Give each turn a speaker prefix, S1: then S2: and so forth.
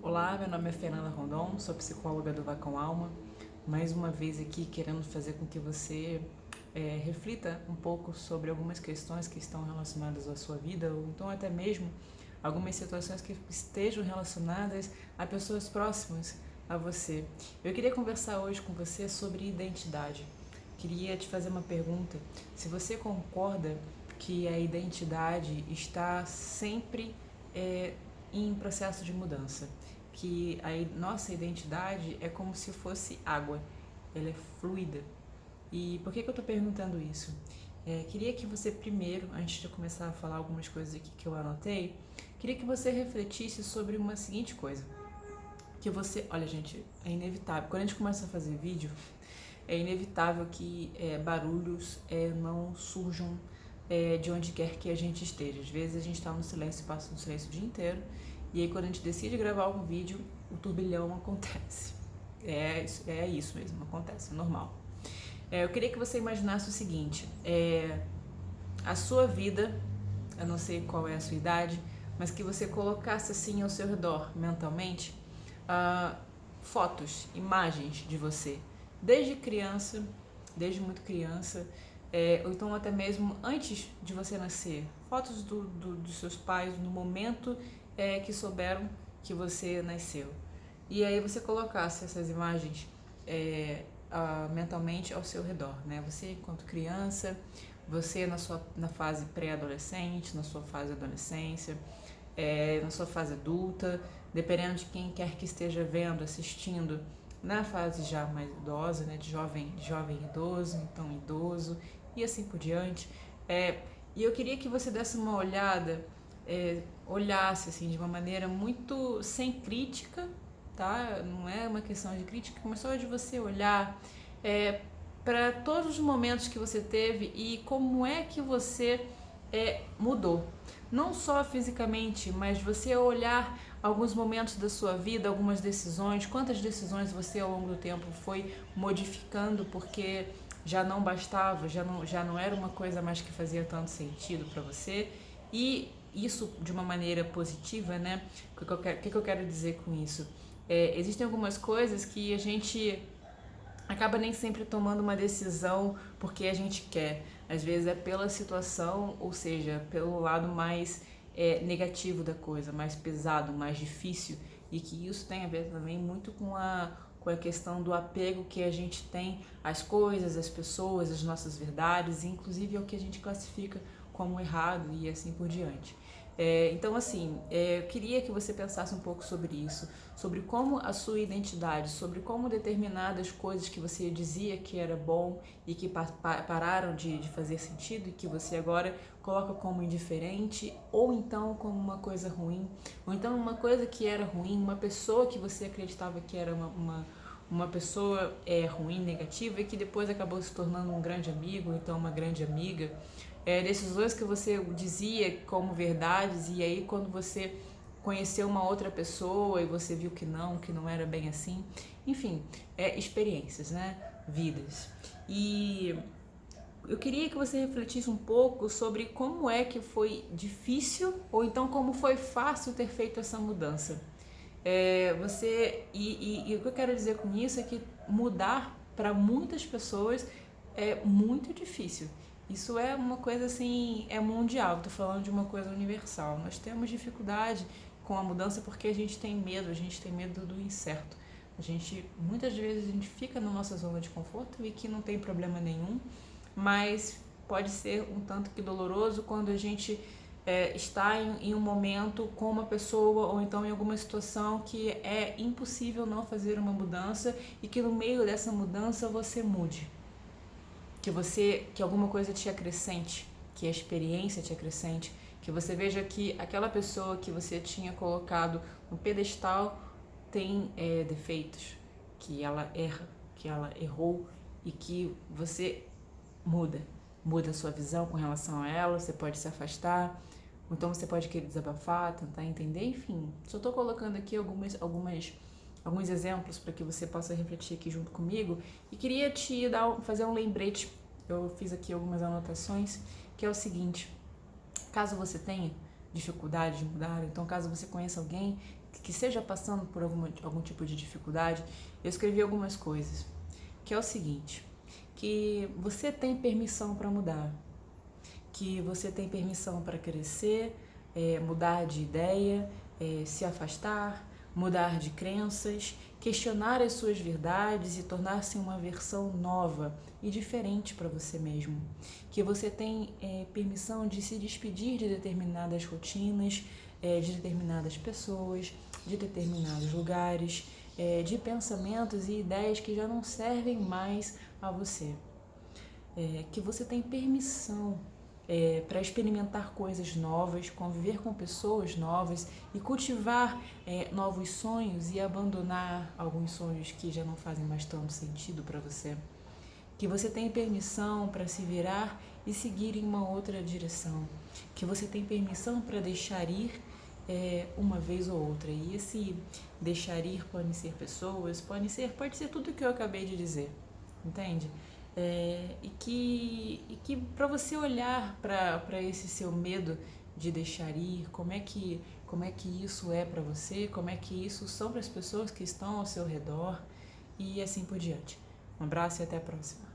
S1: Olá, meu nome é Fernanda Rondon, sou psicóloga do Vá com Alma. Mais uma vez aqui querendo fazer com que você reflita um pouco sobre algumas questões que estão relacionadas à sua vida, ou então até mesmo algumas situações que estejam relacionadas a pessoas próximas a você. Eu queria conversar hoje com você sobre identidade. Queria te fazer uma pergunta: se você concorda que a identidade está sempre é, em processo de mudança, que a nossa identidade é como se fosse água, ela é fluida. E por que eu estou perguntando isso? Queria que você primeiro, antes de começar a falar algumas coisas aqui que eu anotei, queria que você refletisse sobre uma seguinte coisa, que você, olha gente, é inevitável, quando a gente começa a fazer vídeo, é inevitável que barulhos não surjam de onde quer que a gente esteja. Às vezes a gente está no silêncio, passa no silêncio o dia inteiro, e aí quando a gente decide gravar algum vídeo, o turbilhão acontece. É isso mesmo, acontece, é normal. Eu queria que você imaginasse o seguinte: a sua vida, eu não sei qual é a sua idade, mas que você colocasse assim ao seu redor, mentalmente, ah, fotos, imagens de você, desde criança, desde muito criança, ou então até mesmo antes de você nascer, fotos dos seus pais no momento que souberam que você nasceu. E aí você colocasse essas imagens mentalmente ao seu redor, né? Você enquanto criança, você na fase pré-adolescente, na sua fase adolescência, na sua fase adulta, dependendo de quem quer que esteja vendo, assistindo, na fase já mais idosa, né, de jovem idoso, então idoso e assim por diante. E eu queria que você desse uma olhada, olhasse assim de uma maneira muito sem crítica, tá? Não é uma questão de crítica, mas só de você olhar para todos os momentos que você teve e como é que você mudou. Não só fisicamente, mas você olhar alguns momentos da sua vida, algumas decisões, quantas decisões você ao longo do tempo foi modificando porque já não bastava, já não era uma coisa mais que fazia tanto sentido para você. E isso de uma maneira positiva, né? O que eu quero dizer com isso? Existem algumas coisas que a gente acaba nem sempre tomando uma decisão porque a gente quer. Às vezes é pela situação, ou seja, pelo lado mais negativo da coisa, mais pesado, mais difícil, e que isso tem a ver também muito com a questão do apego que a gente tem às coisas, às pessoas, às nossas verdades, inclusive ao que a gente classifica como errado e assim por diante. Então, assim, eu queria que você pensasse um pouco sobre isso, sobre como a sua identidade, sobre como determinadas coisas que você dizia que era bom e que pararam de fazer sentido e que você agora coloca como indiferente, ou então como uma coisa ruim, ou então uma coisa que era ruim, uma pessoa que você acreditava que era uma pessoa ruim, negativa, e que depois acabou se tornando um grande amigo, então uma grande amiga. Decisões que você dizia como verdades, e aí quando você conheceu uma outra pessoa e você viu que não era bem assim. Enfim, experiências, né? Vidas. E eu queria que você refletisse um pouco sobre como é que foi difícil ou então como foi fácil ter feito essa mudança. E o que eu quero dizer com isso é que mudar para muitas pessoas é muito difícil. Isso é uma coisa assim, é mundial, estou falando de uma coisa universal. Nós temos dificuldade com a mudança porque a gente tem medo do incerto. Muitas vezes a gente fica na nossa zona de conforto e que não tem problema nenhum, mas pode ser um tanto que doloroso quando a gente está em um momento com uma pessoa ou então em alguma situação que é impossível não fazer uma mudança e que no meio dessa mudança você mude, que alguma coisa te acrescente, que a experiência te acrescente, que você veja que aquela pessoa que você tinha colocado no pedestal tem defeitos, que ela erra, que ela errou e que você muda a sua visão com relação a ela, você pode se afastar, ou então você pode querer desabafar, tentar entender, enfim. Só estou colocando aqui alguns exemplos para que você possa refletir aqui junto comigo e queria fazer um lembrete. Eu fiz aqui algumas anotações, que é o seguinte: caso você tenha dificuldade de mudar, então caso você conheça alguém que esteja passando por algum tipo de dificuldade, eu escrevi algumas coisas, que é o seguinte, que você tem permissão para mudar, que você tem permissão para crescer, mudar de ideia, se afastar, mudar de crenças, questionar as suas verdades e tornar-se uma versão nova e diferente para você mesmo. Que você tem permissão de se despedir de determinadas rotinas, de determinadas pessoas, de determinados lugares, de pensamentos e ideias que já não servem mais a você. Que você tem permissão para experimentar coisas novas, conviver com pessoas novas e cultivar novos sonhos e abandonar alguns sonhos que já não fazem mais tanto sentido para você. Que você tem permissão para se virar e seguir em uma outra direção. Que você tem permissão para deixar ir uma vez ou outra. E esse deixar ir pode ser pessoas, pode ser tudo o que eu acabei de dizer, entende? E que para você olhar para esse seu medo de deixar ir, como é que isso é para você, como é que isso são para as pessoas que estão ao seu redor e assim por diante. Um abraço e até a próxima.